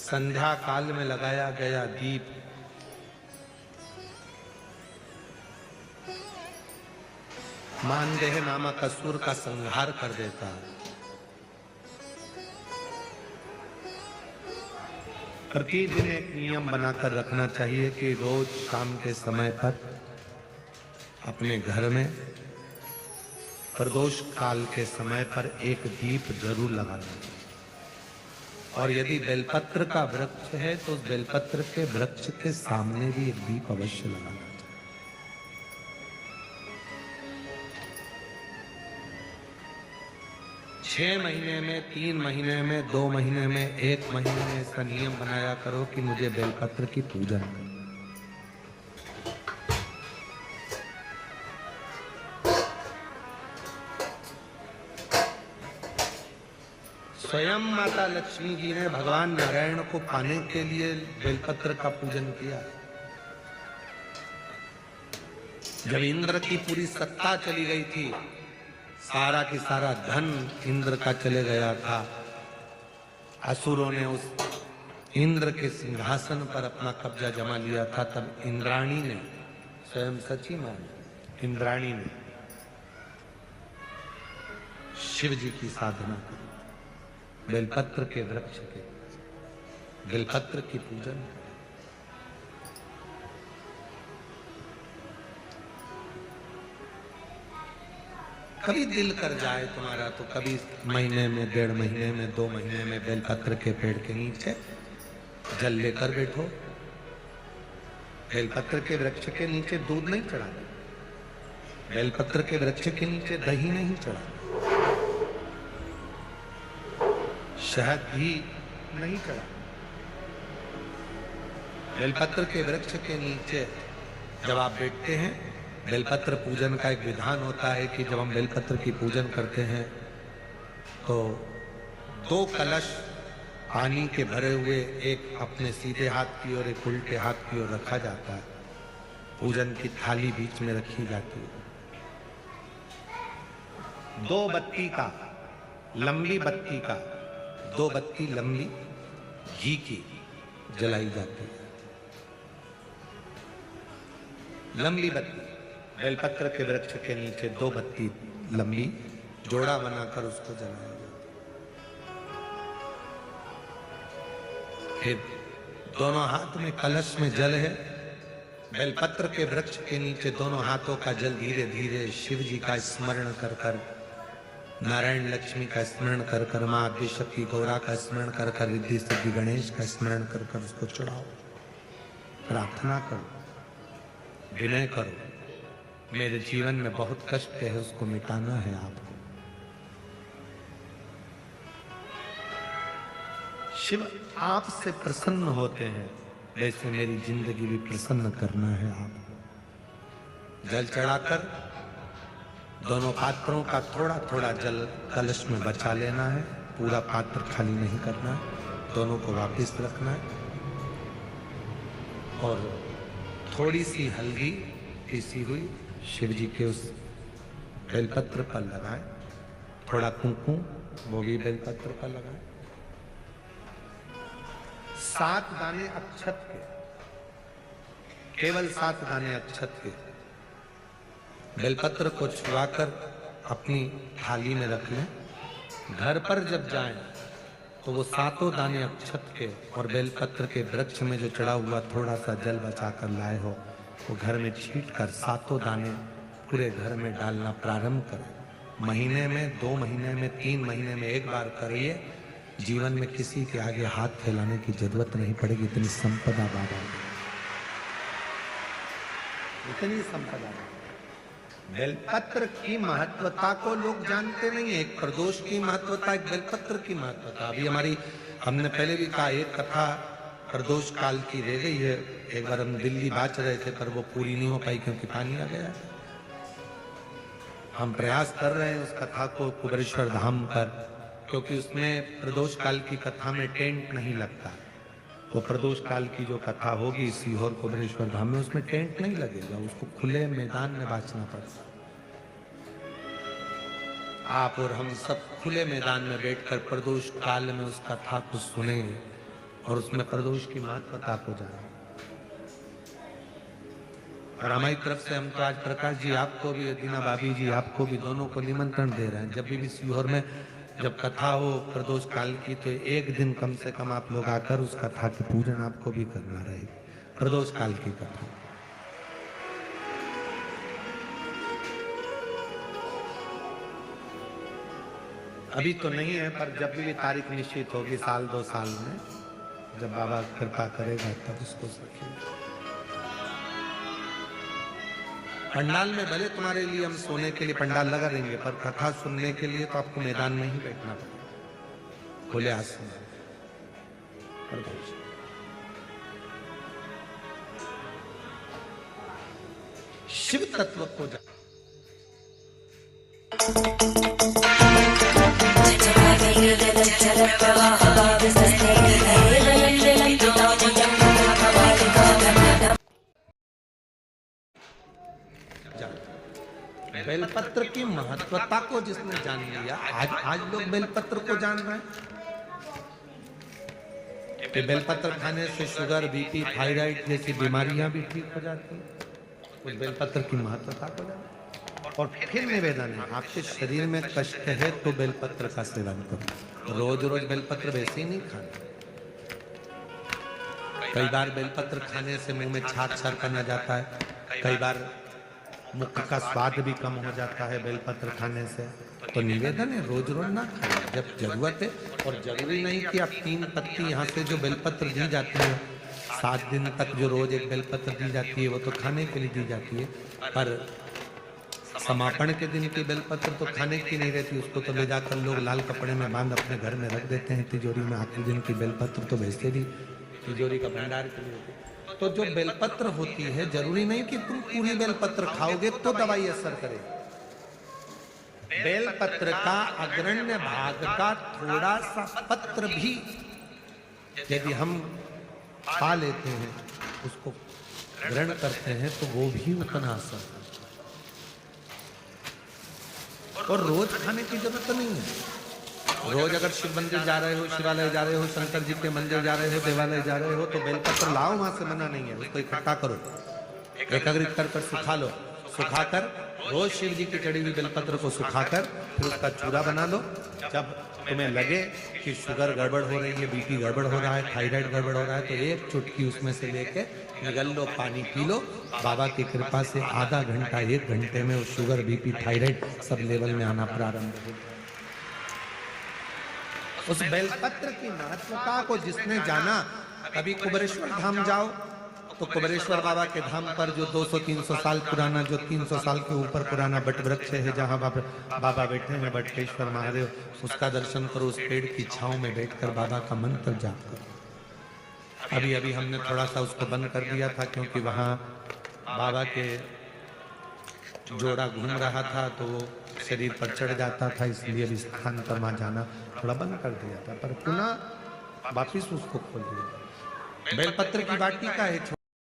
संध्या काल में लगाया गया दीप मानदेह नामक असुर का संहार कर देता है। प्रतिदिन एक नियम बनाकर रखना चाहिए कि रोज शाम के समय पर अपने घर में प्रदोष काल के समय पर एक दीप जरूर लगाना चाहिए। और यदि बेलपत्र का वृक्ष है तो उस बेलपत्र के वृक्ष के सामने भी एक दीप अवश्य लगाना चाहिए। 6 महीने में, 3 महीने में, 2 महीने में, 1 महीने में इसका नियम बनाया करो कि मुझे बेलपत्र की पूजा करो। स्वयं माता लक्ष्मी जी ने भगवान नारायण को पाने के लिए बेलपत्र का पूजन किया। जब इंद्र की पूरी सत्ता चली गई थी, सारा की सारा धन इंद्र का चले गया था, असुरों ने उस इंद्र के सिंहासन पर अपना कब्जा जमा लिया था, तब इंद्राणी ने, स्वयं सची मानी इंद्राणी ने शिव जी की साधना की, बेलपत्र के वृक्ष के, बेलपत्र की पूजन। कभी दिल कर जाए तुम्हारा तो कभी महीने में, 1.5 महीने में, 2 महीने में बेलपत्र के पेड़ के नीचे जल लेकर बैठो। बेलपत्र के वृक्ष के नीचे दूध नहीं चढ़ाना, बेलपत्र के वृक्ष के नीचे दही नहीं चढ़ाना, शहद भी नहीं चढ़ाना। बेलपत्र के वृक्ष के नीचे जब आप बैठते हैं, बेलपत्र पूजन का एक विधान होता है कि जब हम बेलपत्र की पूजन करते हैं तो 2 कलश पानी के भरे हुए, एक अपने सीधे हाथ की ओर, एक उल्टे हाथ की ओर रखा जाता है। पूजन की थाली बीच में रखी जाती है। 2 बत्ती का, लंबी बत्ती का, 2 बत्ती लंबी घी की जलाई जाती है। लंबी बत्ती बेलपत्र के वृक्ष के नीचे 2 बत्ती लंबी जोड़ा बनाकर उसको जलाया जाता है। फिर दोनों हाथ में कलश में जल है, बेलपत्र के वृक्ष के नीचे दोनों हाथों का जल धीरे धीरे शिव जी का स्मरण कर कर, नारायण लक्ष्मी का स्मरण कर कर, माँ आदिशक्ति गौरा का स्मरण कर कर, रिद्धि सिद्धि गणेश का स्मरण कर कर उसको चढ़ाओ। प्रार्थना करो, विनय करो, मेरे जीवन में बहुत कष्ट है, उसको मिटाना है आपको। शिव आपसे प्रसन्न होते हैं, वैसे मेरी जिंदगी भी प्रसन्न करना है आपको। जल चढ़ाकर दोनों पात्रों का थोड़ा थोड़ा जल कलश में बचा लेना है, पूरा पात्र खाली नहीं करना है, दोनों को वापस रखना है। और थोड़ी सी हल्दी पीसी हुई शिव जी के उस बेलपत्र पर लगाएं, थोड़ा कुंकुम वो भी बेलपत्र पर लगाएं। 7 दाने अक्षत के, केवल 7 दाने अक्षत के बेलपत्र को छुआकर अपनी थाली में रख लें। घर पर जब जाएं तो वो 7 दाने अक्षत के और बेलपत्र के वृक्ष में जो चढ़ा हुआ थोड़ा सा जल बचाकर लाए हो, वो घर में छींट कर 7 दाने पूरे घर में डालना प्रारंभ करें। महीने में, 2 महीने में, 3 महीने में एक बार करिए। जीवन में किसी के आगे हाथ फैलाने की जरूरत नहीं पड़ेगी। इतनी संपदा बाबा, इतनी संपदा। बेलपत्र की महत्वता को लोग जानते नहीं है। एक प्रदोष की महत्वता, एक बेलपत्र की महत्वता। अभी हमने पहले भी कहा, एक कथा प्रदोष काल की रह गई है। एक बार हम दिल्ली बाच रहे थे पर वो पूरी नहीं हो पाई क्योंकि पानी आ गया। हम प्रयास कर रहे हैं उस कथा को कुबेरेश्वर धाम पर, क्योंकि उसमें प्रदोष काल की कथा में टेंट नहीं लगता। वो प्रदोष काल की जो कथा होगी सीहोर कुबेरेश्वर धाम में, उसमें टेंट नहीं लगेगा, उसको खुले मैदान में बांचना पड़ता। आप और हम सब खुले मैदान में बैठकर प्रदोष काल में उस कथा को सुने, और उसमें प्रदोष की महत्वता को जाने। और हमारी तरफ से हम तो आज प्रकाश जी आपको भी, दीना भाभी जी आपको भी, दोनों को निमंत्रण दे रहे हैं। जब भी सीहोर में जब कथा हो प्रदोष काल की, तो एक दिन कम से कम आप लोग आकर उस कथा के पूजन आपको भी करना रहेगी, प्रदोष काल की कथा। अभी तो नहीं है, पर जब भी तारीख निश्चित होगी साल 2 साल में, जब बाबा कृपा करेगा तब उसको सकेगा। पंडाल में भले तुम्हारे लिए हम सोने के लिए पंडाल लगा देंगे, पर कथा सुनने के लिए तो आपको मैदान में ही बैठना पड़ेगा, खुले आसमान। शिव तत्व को बेलपत्र की महत्वता को जिसने जान लिया, आज लोग बेलपत्र को जान रहे हैं कि बेलपत्र खाने से शुगर, बीपी, थायराइड जैसी बीमारियां भी ठीक हो जाती हैं। उस बेलपत्र की महत्वता को जान। और फिर निवेदन है, आपके शरीर में कष्ट है तो बेलपत्र का सेवन करो। रोज रोज बेलपत्र वैसे ही नहीं खाना। कई बार बेलपत्र खाने से मुंह में छाछ सरकना जाता है, कई बार मुख का स्वाद भी कम हो जाता है बेलपत्र खाने से। तो निवेदन है रोज रोज ना खाएं, जब जरूरत है। और जरूरी नहीं कि आप 3 पत्ती यहाँ से जो बेलपत्र दी जाती है 7 दिन तक जो रोज एक बेलपत्र दी जाती है वो तो खाने के लिए दी जाती है, पर समापन के दिन की बेलपत्र तो खाने की नहीं रहती। उसको तो ले जाकर लोग लाल कपड़े में बांध अपने घर में रख देते हैं तिजोरी में। आखिरी दिन की बेलपत्र तो वैसे भी तिजोरी का भंडार के लिए होती है। तो जो बेलपत्र होती है, जरूरी नहीं कि तुम पूरी बेलपत्र खाओगे तो दवाई असर करे। बेलपत्र का अग्रण्य भाग का थोड़ा सा पत्र भी यदि हम खा लेते हैं, उसको ग्रहण करते हैं, तो वो भी उतना असर करता है। और रोज खाने की जरूरत नहीं है। रोज अगर शिव मंदिर जा रहे हो, शिवालय जा रहे हो, शंकर जी के मंदिर जा रहे हो, देवालय जा रहे हो, तो बेलपत्र लाओ, वहां से मना नहीं है। उसको इकट्ठा करो, एकत्रित कर सुखा लो। सुखाकर रोज शिव जी की चढ़ी हुई बेलपत्र को सुखाकर फिर उसका चूरा बना लो। जब तुम्हें लगे कि शुगर गड़बड़ हो रही है, बीपी गड़बड़ हो रहा है, थायराइड गड़बड़ हो रहा है, तो एक चुटकी उसमें से लेके निगल लो, पानी पी लो। बाबा की कृपा से आधा घंटा 1 घंटे में वो sugar, BP, thyroid sub level में आना प्रारंभ हो गया। उस बेलपत्र की महत्वता को जिसने जाना, कभी कुबेरेश्वर धाम जाओ तो कुबेरेश्वर बाबा के धाम पर जो 200-300 साल पुराना, जो 300 साल के ऊपर पुराना बट वृक्ष है, जहाँ बाबा बैठे हैं, बटकेश्वर महादेव, उसका दर्शन करो। उस पेड़ की छांव में बैठकर बाबा का मंत्र जाप करो। अभी अभी हमने थोड़ा सा उसको बंद कर दिया था, क्योंकि वहाँ बाबा के जोड़ा घूम रहा था तो वो शरीर पर चढ़ जाता था, इसलिए भी स्थान पर वहाँ जाना थोड़ा बंद कर दिया था, पर पुनः वापिस उसको खोल दिया। बेलपत्र की वाटिका है।